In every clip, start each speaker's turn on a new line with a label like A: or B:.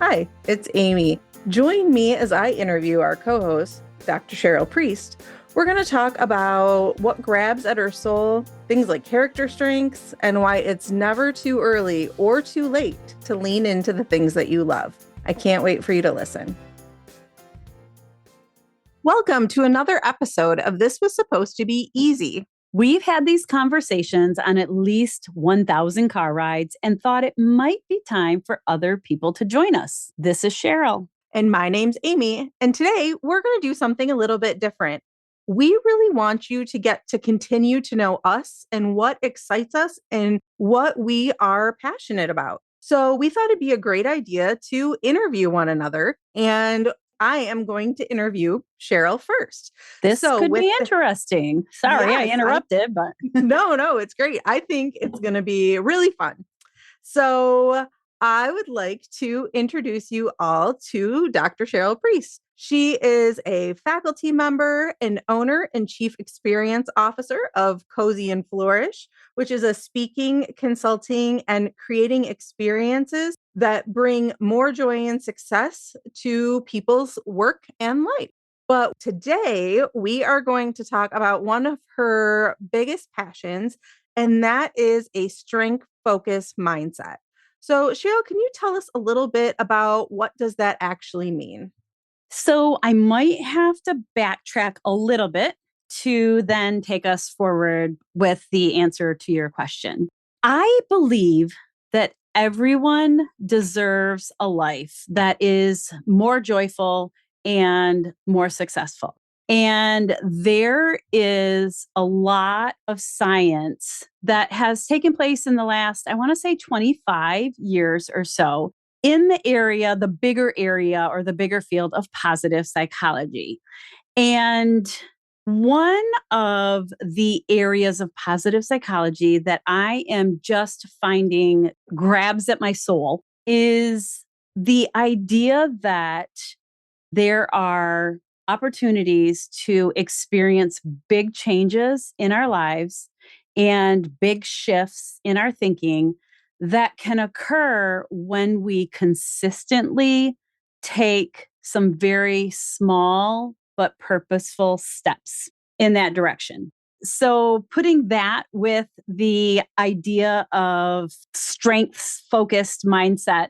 A: Hi, it's Amy. Join me as I interview our co-host, Dr. Cheryl Priest. We're going to talk about what grabs at our soul, things like character strengths, and why it's never too early or too late to lean into the things that you love. I can't wait for you to listen. Welcome to another episode of This Was Supposed to Be Easy.
B: We've had these conversations on at least 1,000 car rides and thought it might be time for other people to join us. This is Cheryl.
A: And my name's Amy. And today we're going to do something a little bit different. We really want you to get to continue to know us and what excites us and what we are passionate about. So we thought it'd be a great idea to interview one another. And I am going to interview Cheryl first.
B: This could be interesting. Sorry, I interrupted, but
A: no, it's great. I think it's going to be really fun. So I would like to introduce you all to Dr. Cheryl Priest. She is a faculty member and owner and chief experience officer of Cozy and Flourish, which is a speaking, consulting, and creating experiences that bring more joy and success to people's work and life. But today we are going to talk about one of her biggest passions, and that is a strength-focused mindset. So, Cheryl, can you tell us a little bit about what does that actually mean?
B: So I might have to backtrack a little bit to then take us forward with the answer to your question. I believe that everyone deserves a life that is more joyful and more successful. And there is a lot of science that has taken place in the last, I want to say 25 years or so, in the area, the bigger area or the bigger field of positive psychology. And one of the areas of positive psychology that I am just finding grabs at my soul is the idea that there are opportunities to experience big changes in our lives and big shifts in our thinking that can occur when we consistently take some very small but purposeful steps in that direction. So, putting that with the idea of strengths focused mindset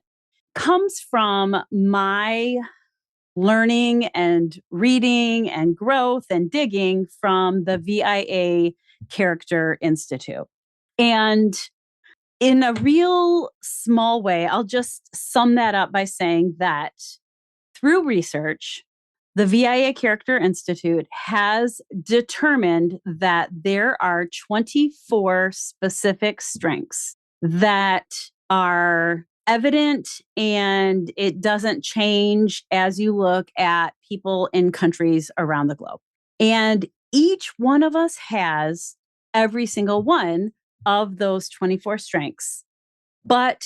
B: comes from my learning and reading and growth and digging from the VIA Character Institute. And in a real small way, I'll just sum that up by saying that through research, the VIA Character Institute has determined that there are 24 specific strengths that are evident, and it doesn't change as you look at people in countries around the globe. And each one of us has every single one of those 24 strengths, but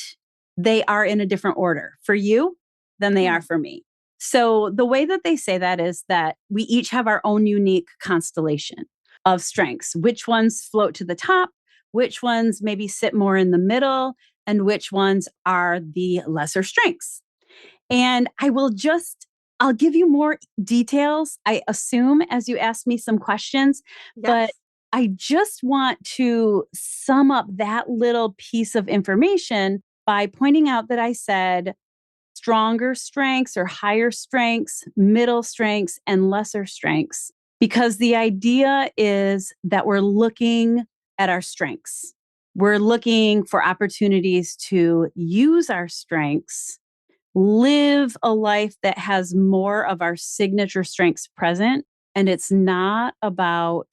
B: they are in a different order for you than they are for me. So the way that they say that is that we each have our own unique constellation of strengths, which ones float to the top, which ones maybe sit more in the middle, and which ones are the lesser strengths. And I'll give you more details, I assume, as you ask me some questions, but I just want to sum up that little piece of information by pointing out that I said stronger strengths or higher strengths, middle strengths, and lesser strengths, because the idea is that we're looking at our strengths. We're looking for opportunities to use our strengths, live a life that has more of our signature strengths present. And it's not about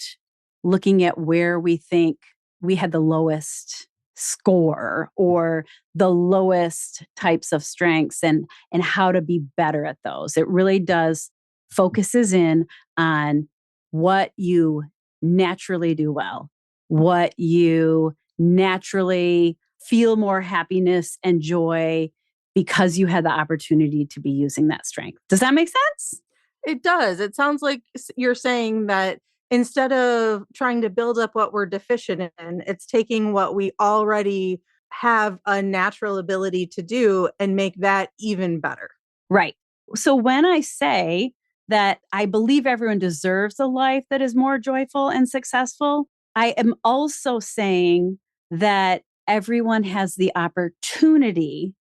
B: looking at where we think we had the lowest score or the lowest types of strengths and how to be better at those. It really does focuses in on what you naturally do well, what you naturally feel more happiness and joy because you had the opportunity to be using that strength. Does that make sense?
A: It does. It sounds like you're saying that instead of trying to build up what we're deficient in, it's taking what we already have a natural ability to do and make that even better.
B: Right. So when I say that I believe everyone deserves a life that is more joyful and successful, I am also saying that everyone has the opportunity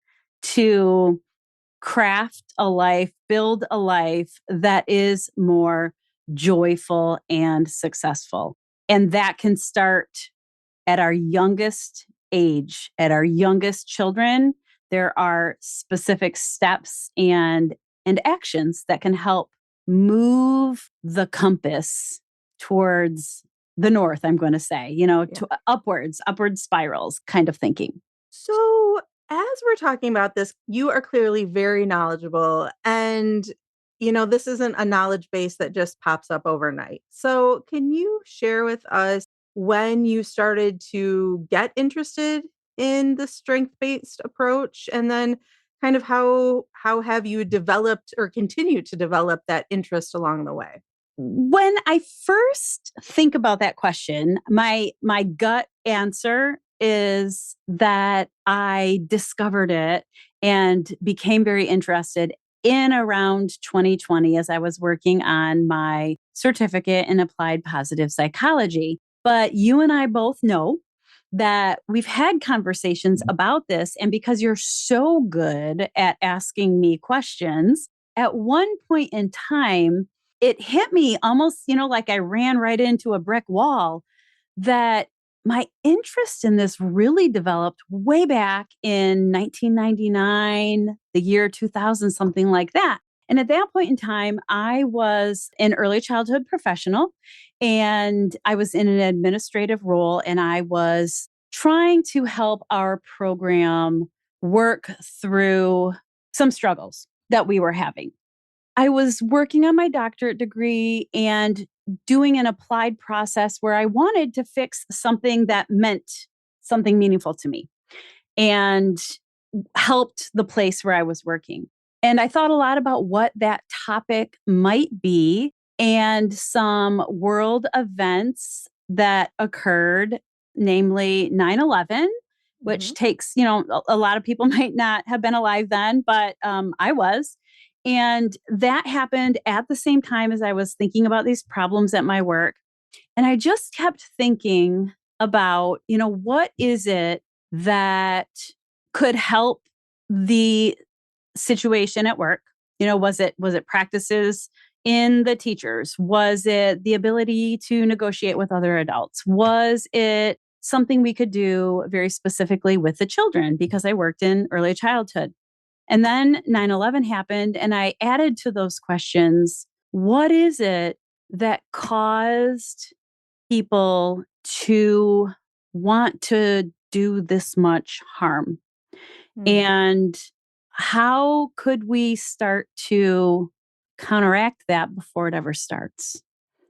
B: to craft a life, build a life that is more joyful and successful. And that can start at our youngest age, at our youngest children. There are specific steps and actions that can help move the compass towards the north, I'm going to say,
A: Yeah.
B: to upward spirals kind of thinking.
A: So, as we're talking about this, you are clearly very knowledgeable. And, this isn't a knowledge base that just pops up overnight. So, can you share with us when you started to get interested in the strength-based approach, and then kind of how have you developed or continue to develop that interest along the way?
B: When I first think about that question, my gut answer is that I discovered it and became very interested in around 2020 as I was working on my certificate in applied positive psychology. But you and I both know that we've had conversations about this. And because you're so good at asking me questions, at one point in time, it hit me almost, like I ran right into a brick wall that my interest in this really developed way back in 1999, the year 2000, something like that. And at that point in time, I was an early childhood professional and I was in an administrative role and I was trying to help our program work through some struggles that we were having. I was working on my doctorate degree and doing an applied process where I wanted to fix something that meant something meaningful to me and helped the place where I was working. And I thought a lot about what that topic might be and some world events that occurred, namely 9/11, which
A: Mhm.
B: takes, a lot of people might not have been alive then, but I was. And that happened at the same time as I was thinking about these problems at my work. And I just kept thinking about, what is it that could help the situation at work? Was it practices in the teachers? Was it the ability to negotiate with other adults? Was it something we could do very specifically with the children because I worked in early childhood? And then 9/11 happened and I added to those questions, what is it that caused people to want to do this much harm?
A: Mm.
B: And how could we start to counteract that before it ever starts?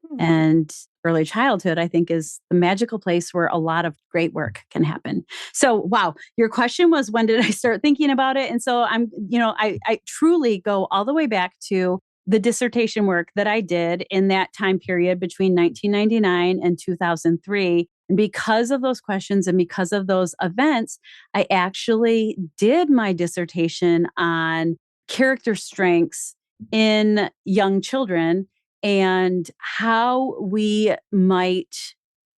A: Hmm.
B: And early childhood, I think, is the magical place where a lot of great work can happen. So, wow, your question was, when did I start thinking about it? And so I truly go all the way back to the dissertation work that I did in that time period between 1999 and 2003. And because of those questions and because of those events, I actually did my dissertation on character strengths in young children and how we might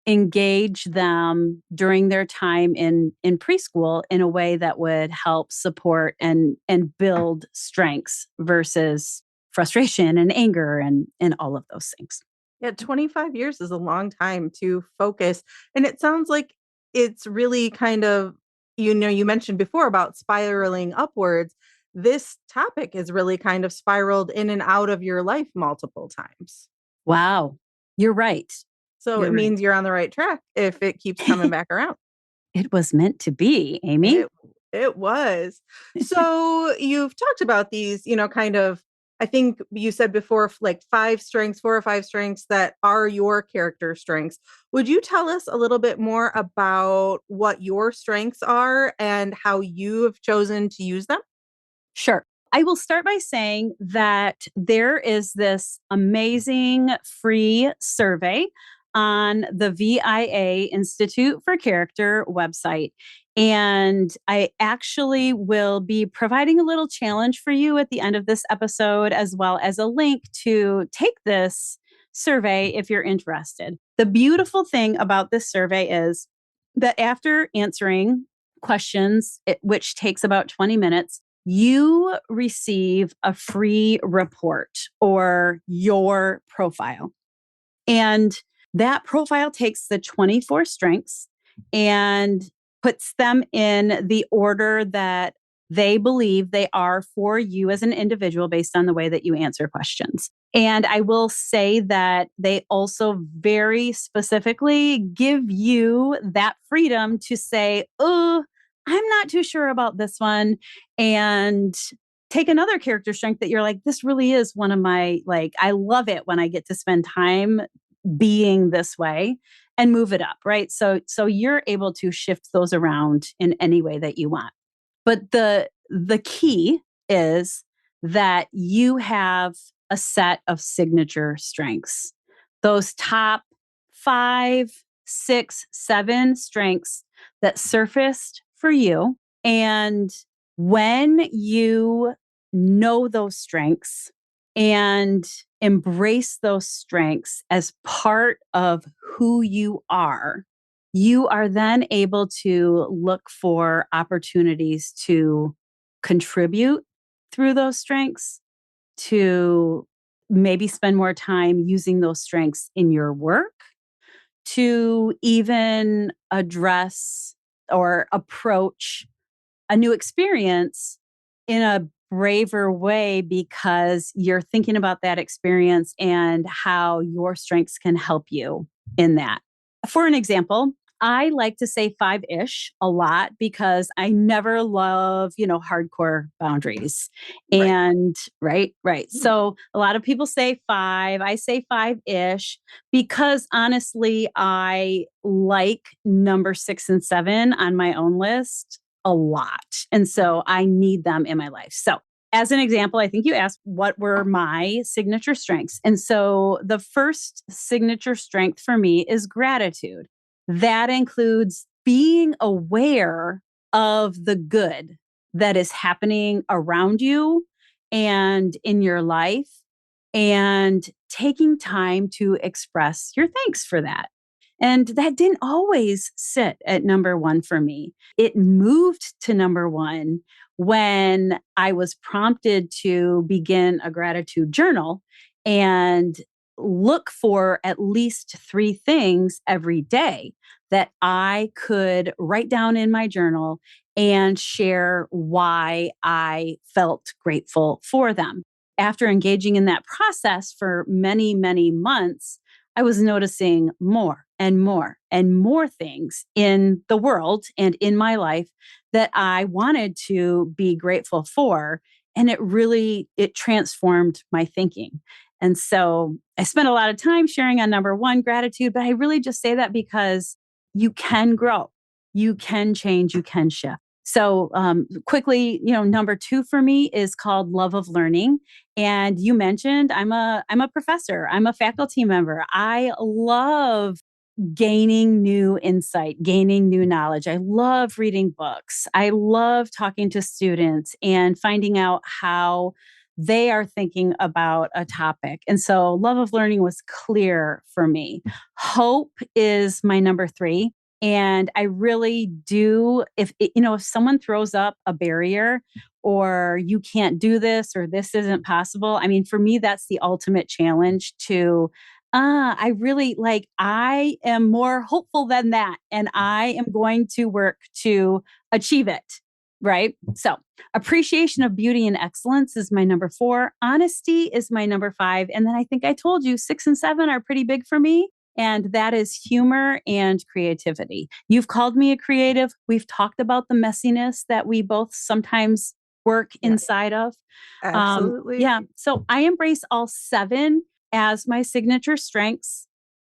B: engage them during their time in preschool in a way that would help support and build strengths versus frustration and anger and all of those things.
A: Yeah, 25 years is a long time to focus. And it sounds like it's really kind of, you mentioned before about spiraling upwards. This topic is really kind of spiraled in and out of your life multiple times.
B: Wow, you're right.
A: So it
B: You're right.
A: means you're on the right track if it keeps coming back around.
B: It was meant to be, Amy.
A: It was. So you've talked about these, kind of, I think you said before, like 5 strengths, 4 or 5 strengths that are your character strengths. Would you tell us a little bit more about what your strengths are and how you have chosen to use them?
B: Sure. I will start by saying that there is this amazing free survey on the VIA Institute for Character website. And I actually will be providing a little challenge for you at the end of this episode, as well as a link to take this survey if you're interested. The beautiful thing about this survey is that after answering questions, which takes about 20 minutes, you receive a free report or your profile. And that profile takes the 24 strengths and puts them in the order that they believe they are for you as an individual based on the way that you answer questions. And I will say that they also very specifically give you that freedom to say, oh, I'm not too sure about this one. And take another character strength that you're like, this really is one of my, like, I love it when I get to spend time being this way and move it up, right? So you're able to shift those around in any way that you want. But the key is that you have a set of signature strengths. Those top 5, 6, 7 strengths that surfaced for you. And when you know those strengths and embrace those strengths as part of who you are then able to look for opportunities to contribute through those strengths, to maybe spend more time using those strengths in your work, to even address or approach a new experience in a braver way because you're thinking about that experience and how your strengths can help you in that. For an example, I like to say 5-ish a lot because I never love, hardcore boundaries.
A: Right.
B: And right. So a lot of people say 5. I say 5-ish because honestly, I like number 6 and 7 on my own list a lot. And so I need them in my life. So as an example, I think you asked what were my signature strengths. And so the first signature strength for me is gratitude. That includes being aware of the good that is happening around you and in your life, and taking time to express your thanks for that. And that didn't always sit at number 1 for me. It moved to number 1 when I was prompted to begin a gratitude journal and look for at least 3 things every day that I could write down in my journal and share why I felt grateful for them. After engaging in that process for many, many months, I was noticing more and more and more things in the world and in my life that I wanted to be grateful for. And it transformed my thinking. And so I spent a lot of time sharing on number 1, gratitude, but I really just say that because you can grow, you can change, you can shift. So quickly, number 2 for me is called love of learning. And you mentioned I'm a professor, I'm a faculty member. I love gaining new insight, gaining new knowledge. I love reading books. I love talking to students and finding out how they are thinking about a topic. And so love of learning was clear for me. Hope is my number 3. And I really do, if someone throws up a barrier or you can't do this or this isn't possible, I mean, for me, that's the ultimate challenge to I am more hopeful than that. And I am going to work to achieve it. Right. So appreciation of beauty and excellence is my number 4. Honesty is my number 5. And then I think I told you 6 and 7 are pretty big for me. And that is humor and creativity. You've called me a creative. We've talked about the messiness that we both sometimes work
A: Yeah,
B: inside of.
A: absolutely.
B: Yeah. So I embrace all 7 as my signature strengths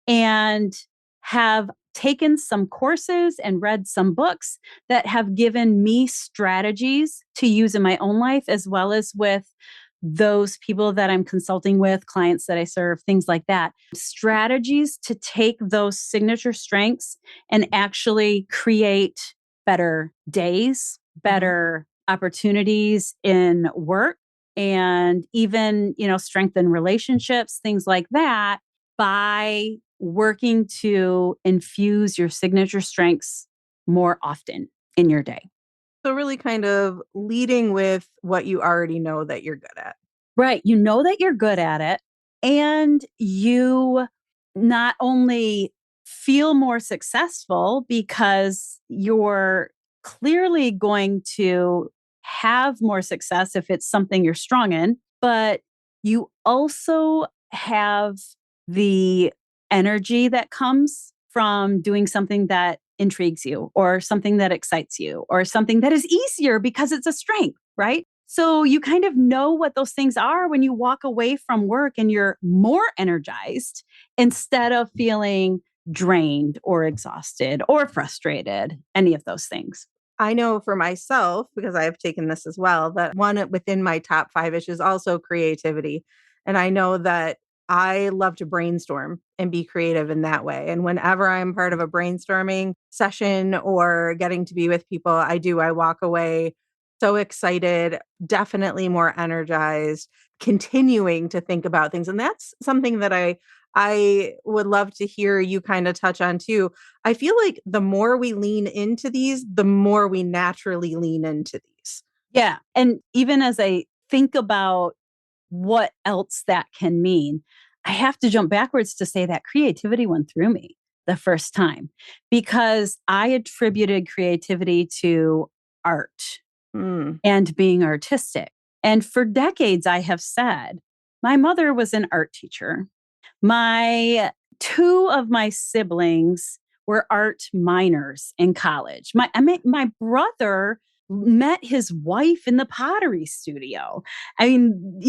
B: and have taken some courses and read some books that have given me strategies to use in my own life as well as with those people that I'm consulting with, clients that I serve, things like that, strategies to take those signature strengths and actually create better days,
A: Mhm.
B: better opportunities in work, and even, strengthen relationships, things like that, by working to infuse your signature strengths more often in your day.
A: So really kind of leading with what you already know that you're good at.
B: Right. You know that you're good at it, and you not only feel more successful because you're clearly going to have more success if it's something you're strong in, but you also have the energy that comes from doing something that intrigues you or something that excites you or something that is easier because it's a strength, right? So you kind of know what those things are when you walk away from work and you're more energized instead of feeling drained or exhausted or frustrated, any of those things.
A: I know for myself, because I have taken this as well, that one within my top 5-ish is also creativity. And I know that I love to brainstorm and be creative in that way. And whenever I'm part of a brainstorming session or getting to be with people, I walk away so excited, definitely more energized, continuing to think about things. And that's something that I would love to hear you kind of touch on too. I feel like the more we lean into these, the more we naturally lean into these.
B: Yeah. And even as I think about what else that can mean, I have to jump backwards to say that creativity went through me the first time because I attributed creativity to art
A: Mm.
B: and being artistic. And for decades, I have said, my mother was an art teacher. My two of my siblings were art minors in college. My brother met his wife in the pottery studio. I mean,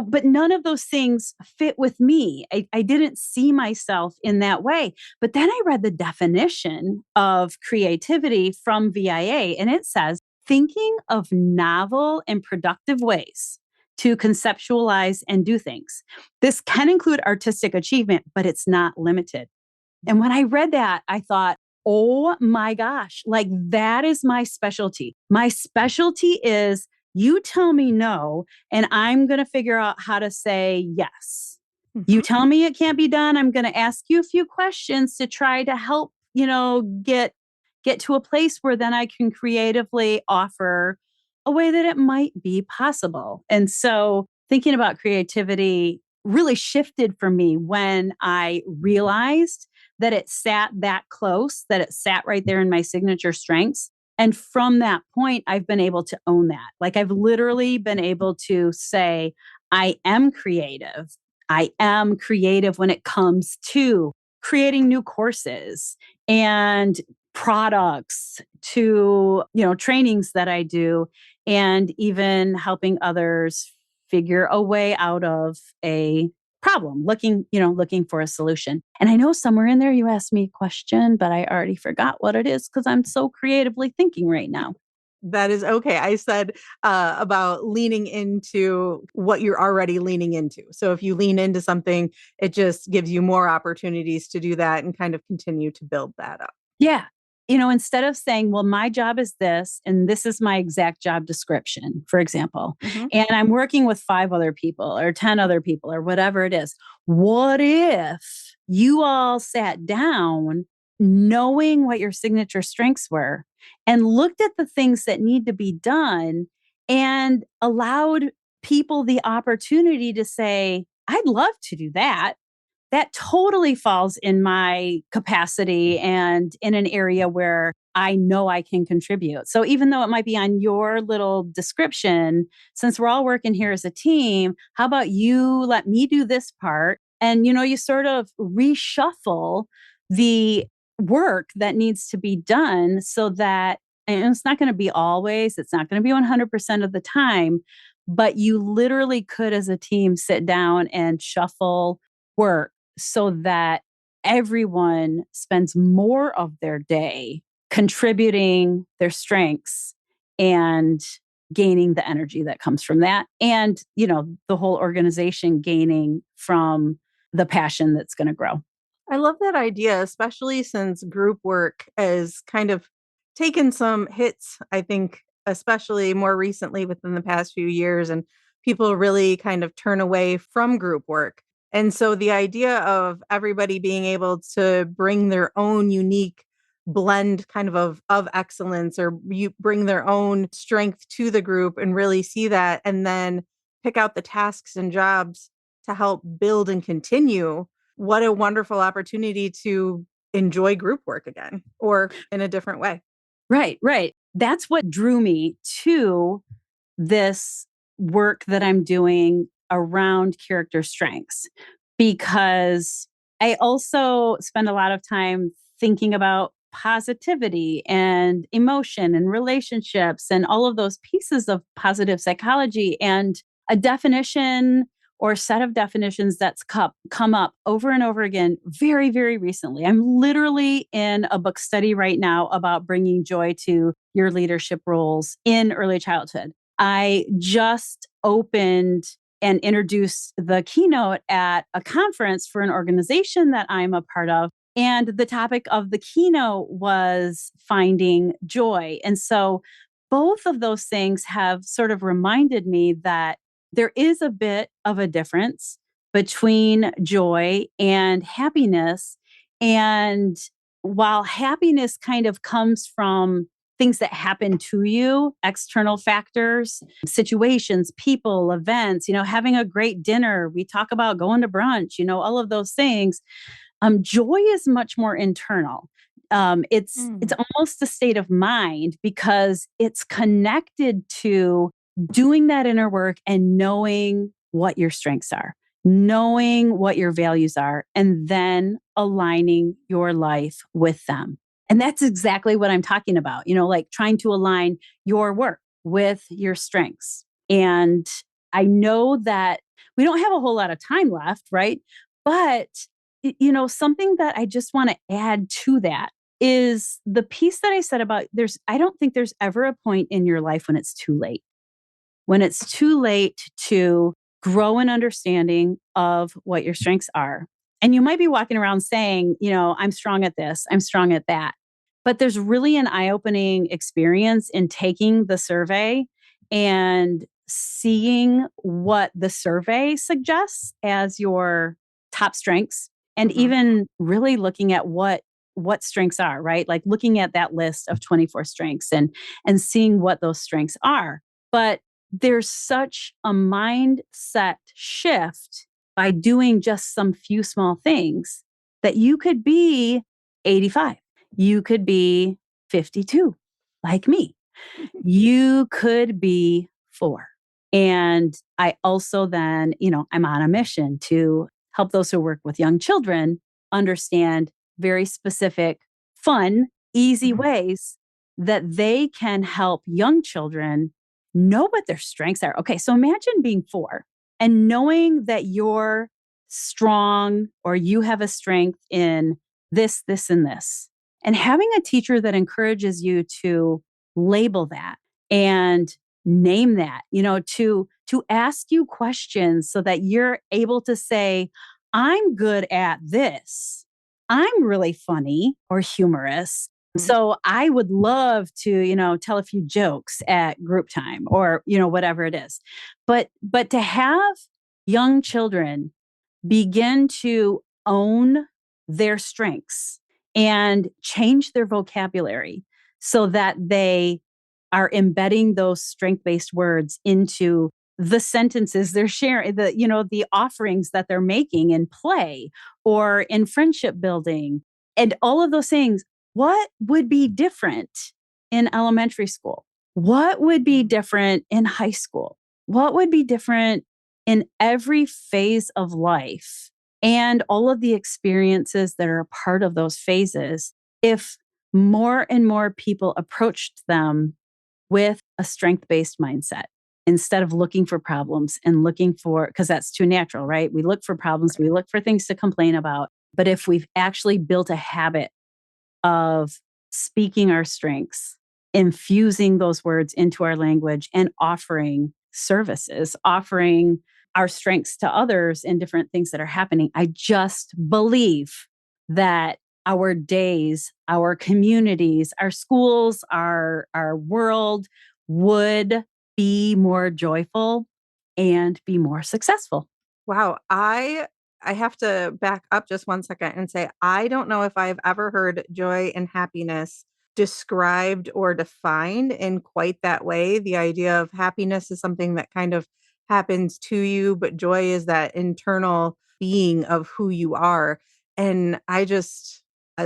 B: but none of those things fit with me. I didn't see myself in that way. But then I read the definition of creativity from VIA, and it says thinking of novel and productive ways to conceptualize and do things. This can include artistic achievement, but it's not limited. And when I read that, I thought, oh my gosh, like that is my specialty. My specialty is you tell me no, and I'm going to figure out how to say yes. You
A: Mhm.
B: tell me it can't be done. I'm going to ask you a few questions to try to help, get to a place where then I can creatively offer a way that it might be possible. And so thinking about creativity really shifted for me when I realized that it sat that close, that it sat right there in my signature strengths. And from that point, I've been able to own that. Like I've literally been able to say, I am creative. I am creative when it comes to creating new courses and products to, trainings that I do, and even helping others figure a way out of a problem, looking for a solution. And I know somewhere in there you asked me a question, but I already forgot what it is because I'm so creatively thinking right now.
A: That is okay. I said about leaning into what you're already leaning into. So if you lean into something, it just gives you more opportunities to do that and kind of continue to build that up.
B: Yeah. Instead of saying, well, my job is this, and this is my exact job description, for example,
A: Mhm.
B: and I'm working with 5 other people or 10 other people or whatever it is. What if you all sat down knowing what your signature strengths were and looked at the things that need to be done and allowed people the opportunity to say, I'd love to do that. That totally falls in my capacity and in an area where I know I can contribute. So even though it might be on your little description, since we're all working here as a team, how about you let me do this part? And you sort of reshuffle the work that needs to be done so that, and it's not going to be always, it's not going to be 100% of the time, but you literally could as a team sit down and shuffle work so that everyone spends more of their day contributing their strengths and gaining the energy that comes from that. And, the whole organization gaining from the passion that's going to grow.
A: I love that idea, especially since group work has kind of taken some hits, I think, especially more recently within the past few years, and people really kind of turn away from group work. And so the idea of everybody being able to bring their own unique blend kind of excellence, or you bring their own strength to the group and really see that, and then pick out the tasks and jobs to help build and continue. What a wonderful opportunity to enjoy group work again, or in a different way.
B: Right, right. That's what drew me to this work that I'm doing around character strengths, because I also spend a lot of time thinking about positivity and emotion and relationships and all of those pieces of positive psychology. And a definition or set of definitions that's come up over and over again very, very recently. I'm literally in a book study right now about bringing joy to your leadership roles in early childhood. I just opened and introduced the keynote at a conference for an organization that I'm a part of. And the topic of the keynote was finding joy. And so both of those things have sort of reminded me that there is a bit of a difference between joy and happiness. And while happiness kind of comes from things that happen to you, external factors, situations, people, events, having a great dinner. We talk about going to brunch, all of those things. Joy is much more internal. It's almost a state of mind because it's connected to doing that inner work and knowing what your strengths are, knowing what your values are, and then aligning your life with them. And that's exactly what I'm talking about, like trying to align your work with your strengths. And I know that we don't have a whole lot of time left, right? But, something that I just want to add to that is the piece that I said about I don't think there's ever a point in your life when it's too late. When it's too late to grow an understanding of what your strengths are. And you might be walking around saying, I'm strong at this, I'm strong at that. But there's really an eye opening experience in taking the survey and seeing what the survey suggests as your top strengths, and
A: Mhm.
B: even really looking at what strengths are, right? Like looking at that list of 24 strengths and seeing what those strengths are. But there's such a mindset shift by doing just some few small things that you could be 85. You could be 52, like me. You could be 4. And I also then, I'm on a mission to help those who work with young children understand very specific, fun, easy
A: Mhm.
B: ways that they can help young children know what their strengths are. Okay, so imagine being 4 and knowing that you're strong or you have a strength in this, this, and this. And having a teacher that encourages you to label that and name that, to ask you questions so that you're able to say, I'm good at this. I'm really funny or humorous.
A: Mhm.
B: So I would love to, tell a few jokes at group time or, whatever it is. But to have young children begin to own their strengths and change their vocabulary so that they are embedding those strength-based words into the sentences they're sharing, the offerings that they're making in play or in friendship building and all of those things. What would be different in elementary school? What would be different in high school? What would be different in every phase of life and all of the experiences that are a part of those phases if more and more people approached them with a strength based mindset instead of looking for problems and looking for, because that's too natural, right? We look for problems, we look for things to complain about. But if we've actually built a habit of speaking our strengths infusing those words into our language and offering services, offering our strengths to others in different things that are happening. I just believe that our days, our communities, our schools, our world would be more joyful and be more successful.
A: Wow, I have to back up just one second and say I don't know if I've ever heard joy and happiness described or defined in quite that way. The idea of happiness is something that kind of happens to you, but joy is that internal being of who you are. And I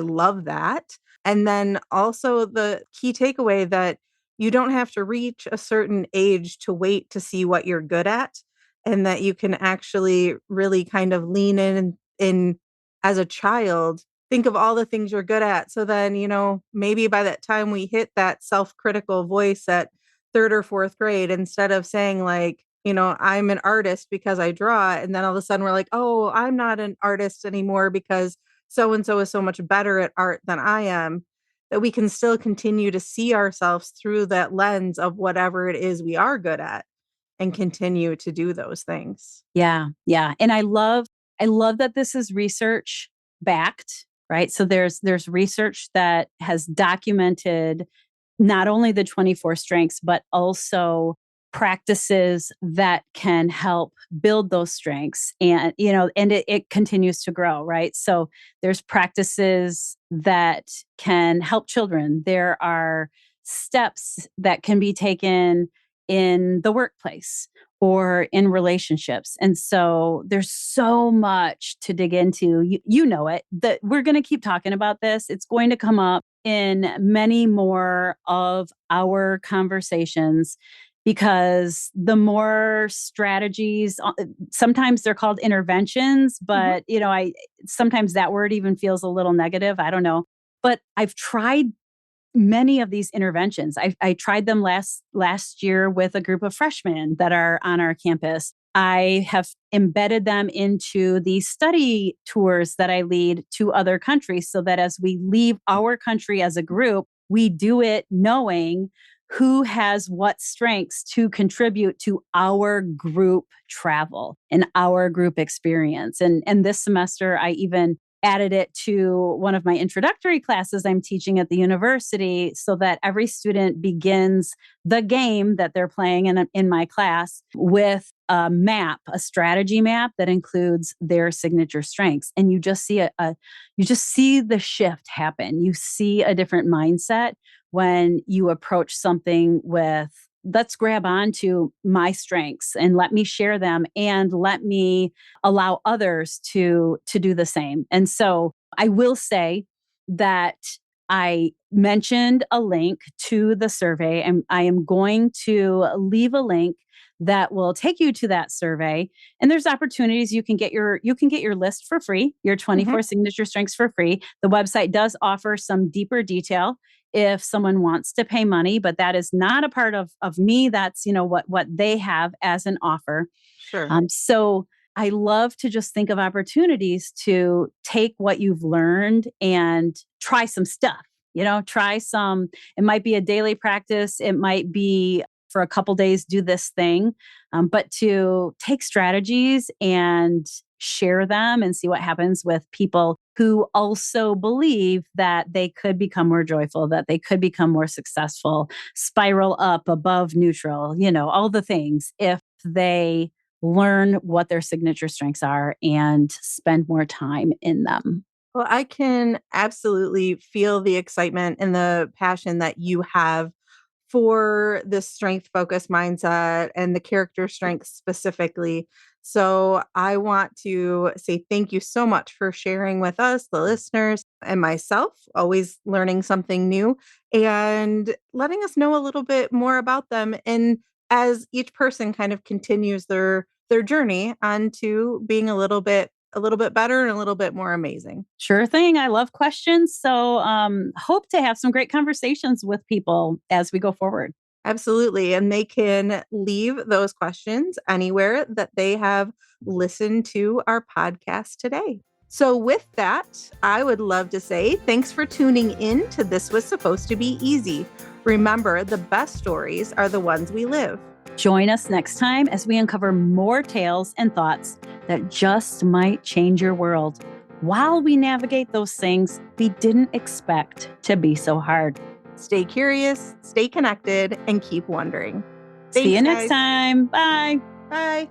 A: love that. And then also the key takeaway that you don't have to reach a certain age to wait to see what you're good at, and that you can actually really kind of lean in as a child, think of all the things you're good at. So then, maybe by that time we hit that self-critical voice at 3rd or 4th grade, instead of saying like, I'm an artist because I draw, and then all of a sudden we're like, "Oh, I'm not an artist anymore because so and so is so much better at art than I am." That we can still continue to see ourselves through that lens of whatever it is we are good at and continue to do those things.
B: Yeah, yeah. And I love that this is research backed, right? So there's research that has documented not only the 24 strengths, but also practices that can help build those strengths. And, and it continues to grow, right? So there's practices that can help children. There are steps that can be taken in the workplace or in relationships. And so there's so much to dig into. You know it, that we're going to keep talking about this. It's going to come up in many more of our conversations because the more strategies, sometimes they're called interventions,
A: Mhm.
B: but I sometimes that word even feels a little negative. I don't know. But I've tried many of these interventions. I tried them last year with a group of freshmen that are on our campus. I have embedded them into the study tours that I lead to other countries so that as we leave our country as a group, we do it knowing who has what strengths to contribute to our group travel and our group experience. And this semester, I even added it to one of my introductory classes I'm teaching at the university so that every student begins the game that they're playing in my class with a map, a strategy map that includes their signature strengths. And you just see you just see the shift happen. You see a different mindset when you approach something with, let's grab on to my strengths and let me share them and let me allow others to do the same. And so I will say that I mentioned a link to the survey, and I am going to leave a link that will take you to that survey. And there's opportunities you can get your list for free, your
A: Mhm.
B: 24 signature strengths for free. The website does offer some deeper detail if someone wants to pay money, but that is not a part of me. That's what they have as an offer.
A: Sure.
B: So I love to just think of opportunities to take what you've learned and try some stuff. Try some. It might be a daily practice. It might be for a couple days, do this thing, but to take strategies and share them and see what happens with people who also believe that they could become more joyful, that they could become more successful, spiral up above neutral, all the things if they learn what their signature strengths are and spend more time in them.
A: Well, I can absolutely feel the excitement and the passion that you have for the strength focused mindset and the character strength specifically. So, I want to say thank you so much for sharing with us, the listeners, and myself, always learning something new and letting us know a little bit more about them. And as each person kind of continues their journey onto being a little bit better and a little bit more amazing.
B: Sure thing. I love questions. So, hope to have some great conversations with people as we go forward.
A: Absolutely. And they can leave those questions anywhere that they have listened to our podcast today. So, with that, I would love to say thanks for tuning in to This Was Supposed to Be Easy. Remember, the best stories are the ones we live.
B: Join us next time as we uncover more tales and thoughts that just might change your world while we navigate those things we didn't expect to be so hard.
A: Stay curious, stay connected, and keep wondering.
B: See
A: Thanks,
B: you next
A: guys.
B: time. Bye.
A: Bye.